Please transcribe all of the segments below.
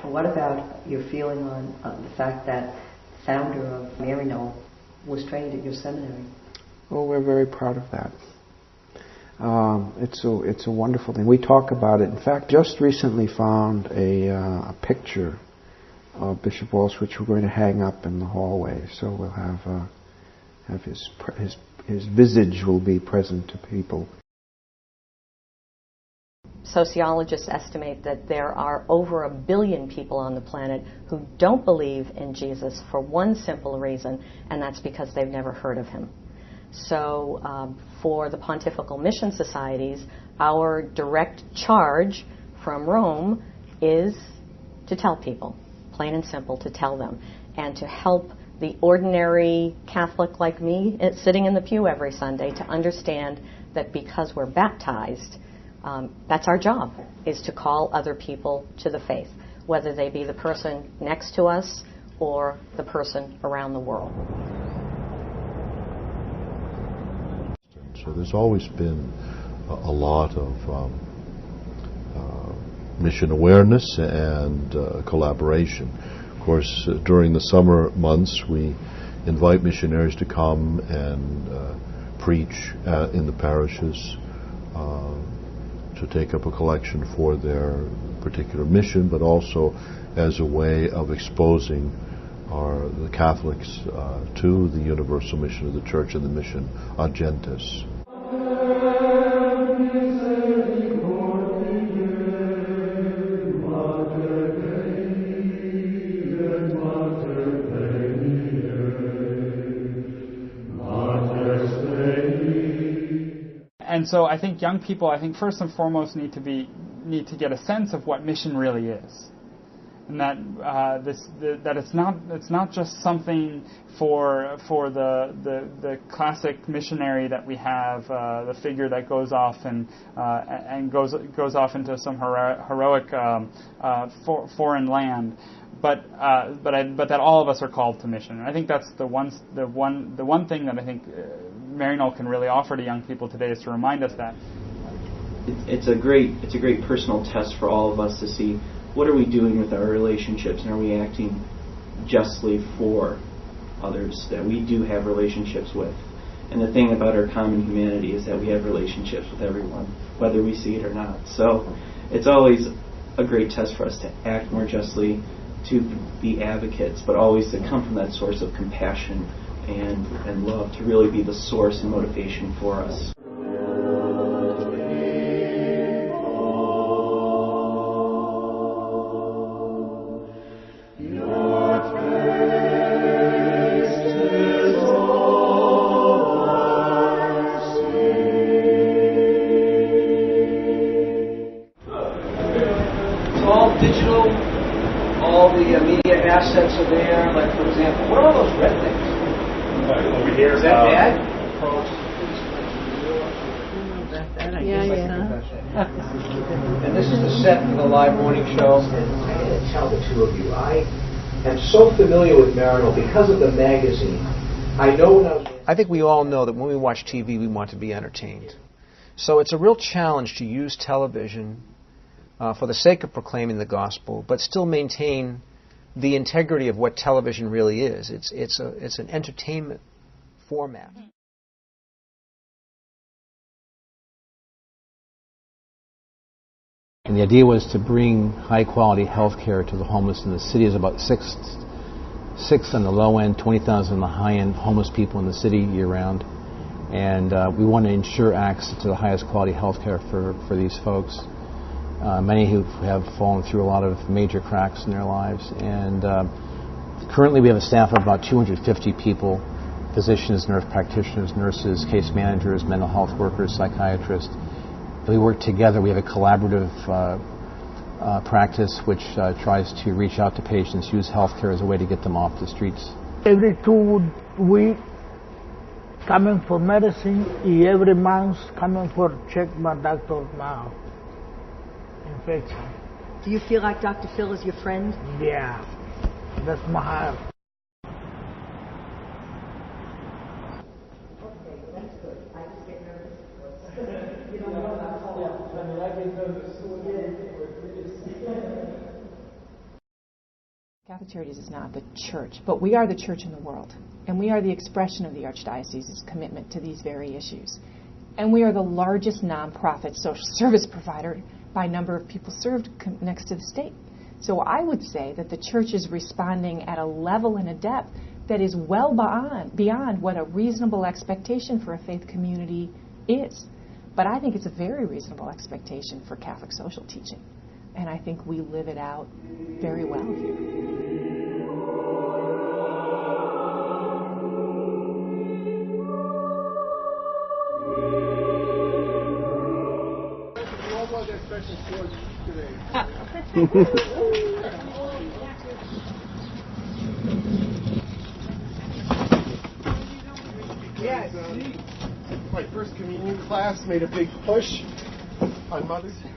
What about your feeling on the fact that the founder of Maryknoll was trained at your seminary? Oh, we're very proud of that. It's a wonderful thing. We talk about it. In fact, just recently found a picture of Bishop Walsh, which we're going to hang up in the hallway. So we'll have his visage will be present to people. Sociologists estimate that there are over 1 billion people on the planet who don't believe in Jesus for one simple reason, and that's because they've never heard of him. So for the Pontifical Mission Societies, our direct charge from Rome is to tell people, plain and simple, to tell them, and to help the ordinary Catholic like me sitting in the pew every Sunday to understand that because we're baptized, that's our job, is to call other people to the faith, whether they be the person next to us or the person around the world. So there's always been a lot of mission awareness and collaboration. Of course, during the summer months, we invite missionaries to come and preach in the parishes, to take up a collection for their particular mission, but also as a way of exposing the Catholics to the universal mission of the Church and the mission ad gentes. And so I think young people, first and foremost need to get a sense of what mission really is, and that that it's not just something for the classic missionary that we have, the figure that goes off and goes off into some heroic foreign land. But that all of us are called to mission. And I think that's the one thing that I think Maryknoll can really offer to young people today, is to remind us that. It's a great personal test for all of us to see what are we doing with our relationships, and are we acting justly for others that we do have relationships with. And the thing about our common humanity is that we have relationships with everyone, whether we see it or not. So it's always a great test for us to act more justly, to be advocates, but always to come from that source of compassion and love, to really be the source and motivation for us. It's all digital, all the media assets are there. Like, for example, what are all those red things? Over here, is that bad? And this is the set for the live morning show. I'm going to tell the two of you, I am so familiar with Maryknoll because of the magazine. I know when I was... I think we all know that when we watch TV, we want to be entertained. So it's a real challenge to use television for the sake of proclaiming the gospel, but still maintain the integrity of what television really is. It's an entertainment format. And the idea was to bring high-quality health care to the homeless in the city. There's about six on the low end, 20,000 on the high end, homeless people in the city year-round. And we want to ensure access to the highest quality health care for these folks. Many who have fallen through a lot of major cracks in their lives. And currently we have a staff of about 250 people, physicians, nurse practitioners, nurses, case managers, mental health workers, psychiatrists. And we work together. We have a collaborative practice which tries to reach out to patients, use healthcare as a way to get them off the streets. Every 2 weeks coming for medicine, and every month coming for check my doctor now. Infection. Do you feel like Dr. Phil is your friend? Yeah, that's my heart. Okay, that's good. I just get nervous. You don't know about how. I get nervous. Catholic Charities is not the church, but we are the church in the world. And we are the expression of the Archdiocese's commitment to these very issues. And we are the largest nonprofit social service provider by number of people served next to the state. So I would say that the church is responding at a level and a depth that is well beyond what a reasonable expectation for a faith community is. But I think it's a very reasonable expectation for Catholic social teaching. And I think we live it out very well here. Yes. My first communion class made a big push on Mother's Day.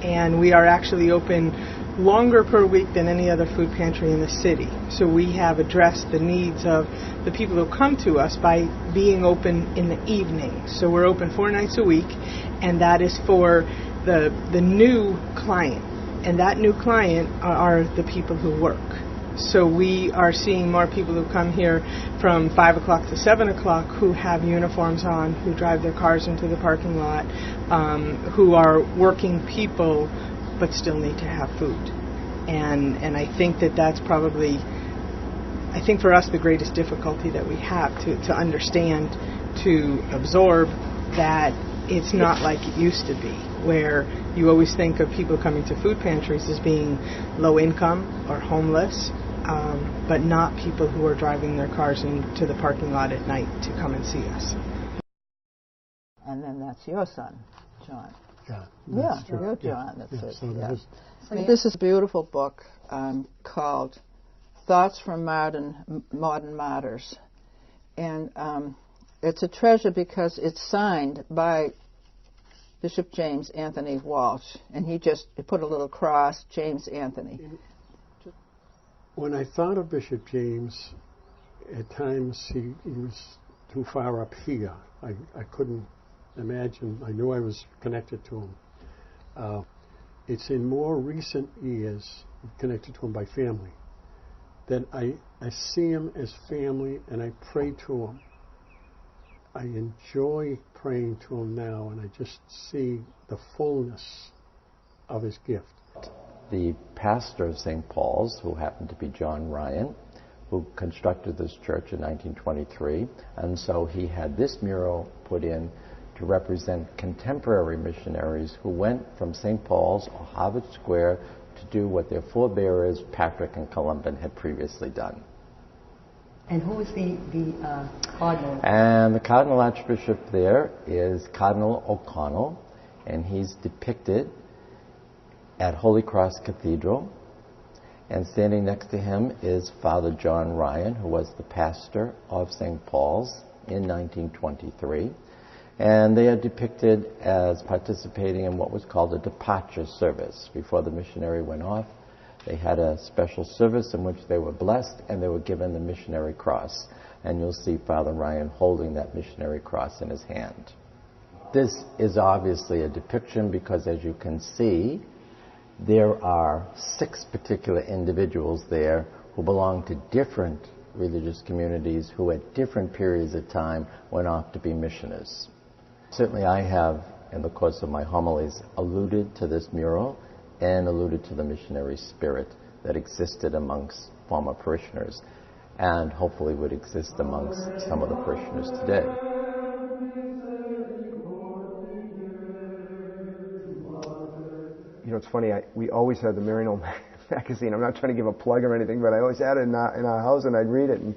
And we are actually open longer per week than any other food pantry in the city. So we have addressed the needs of the people who come to us by being open in the evening. So we're open 4 nights a week, and that is for the new client. And that new client are the people who work. So we are seeing more people who come here from 5 o'clock to 7 o'clock who have uniforms on, who drive their cars into the parking lot, who are working people but still need to have food. And I think that's probably, I think for us, the greatest difficulty that we have to understand, to absorb that it's not like it used to be, where you always think of people coming to food pantries as being low income or homeless, but not people who are driving their cars into the parking lot at night to come and see us. And then that's your son, John. Yeah, you're John. That's it. So yeah. This is a beautiful book called Thoughts from Modern Martyrs. And it's a treasure because it's signed by Bishop James Anthony Walsh, and he put a little cross, James Anthony. When I thought of Bishop James, at times he was too far up here. I couldn't imagine. I knew I was connected to him. It's in more recent years, connected to him by family, that I see him as family and I pray to him. I enjoy praying to him now, and I just see the fullness of his gift. The pastor of St. Paul's, who happened to be John Ryan, who constructed this church in 1923, and so he had this mural put in to represent contemporary missionaries who went from St. Paul's or Harvard Square to do what their forebears, Patrick and Columban, had previously done. And who is the cardinal? And the Cardinal Archbishop there is Cardinal O'Connell, and he's depicted at Holy Cross Cathedral. And standing next to him is Father John Ryan, who was the pastor of St. Paul's in 1923. And they are depicted as participating in what was called a departure service. Before the missionary went off, they had a special service in which they were blessed and they were given the missionary cross. And you'll see Father Ryan holding that missionary cross in his hand. This is obviously a depiction because, as you can see, there are 6 particular individuals there who belong to different religious communities who at different periods of time went off to be missioners. Certainly I have, in the course of my homilies, alluded to this mural and alluded to the missionary spirit that existed amongst former parishioners and hopefully would exist amongst some of the parishioners today. You know, it's funny, we always had the Maryknoll magazine. I'm not trying to give a plug or anything, but I always had it in our house and I'd read it. And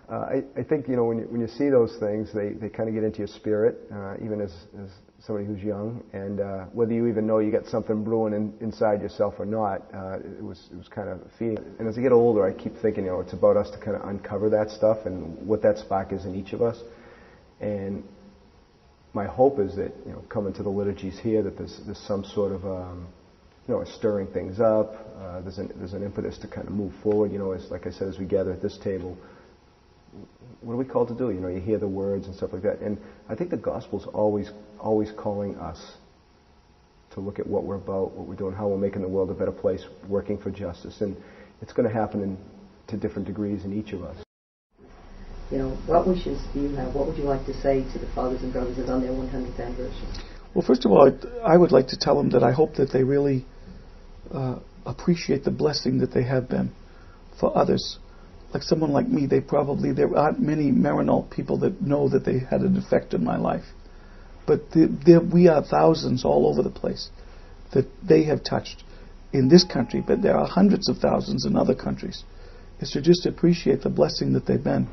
I think, you know, when you see those things, they kind of get into your spirit, even as somebody who's young. And whether you even know you got something brewing inside yourself or not, it was kind of a feeling. And as I get older, I keep thinking, you know, it's about us to kind of uncover that stuff and what that spark is in each of us. And my hope is that, you know, coming to the liturgies here, that there's some sort of you know, stirring things up. There's an impetus to kind of move forward. You know, as like I said, as we gather at this table, what are we called to do? You know, you hear the words and stuff like that. And I think the gospel's always calling us to look at what we're about, what we're doing, how we're making the world a better place, working for justice. And it's going to happen to different degrees in each of us. You know, what wishes do you have? What would you like to say to the fathers and brothers on their 100th anniversary? Well, first of all, I would like to tell them that I hope that they really appreciate the blessing that they have been for others. Like someone like me, there aren't many Maryknoll people that know that they had an effect in my life. But we are thousands all over the place that they have touched in this country, but there are hundreds of thousands in other countries. Is to just appreciate the blessing that they've been.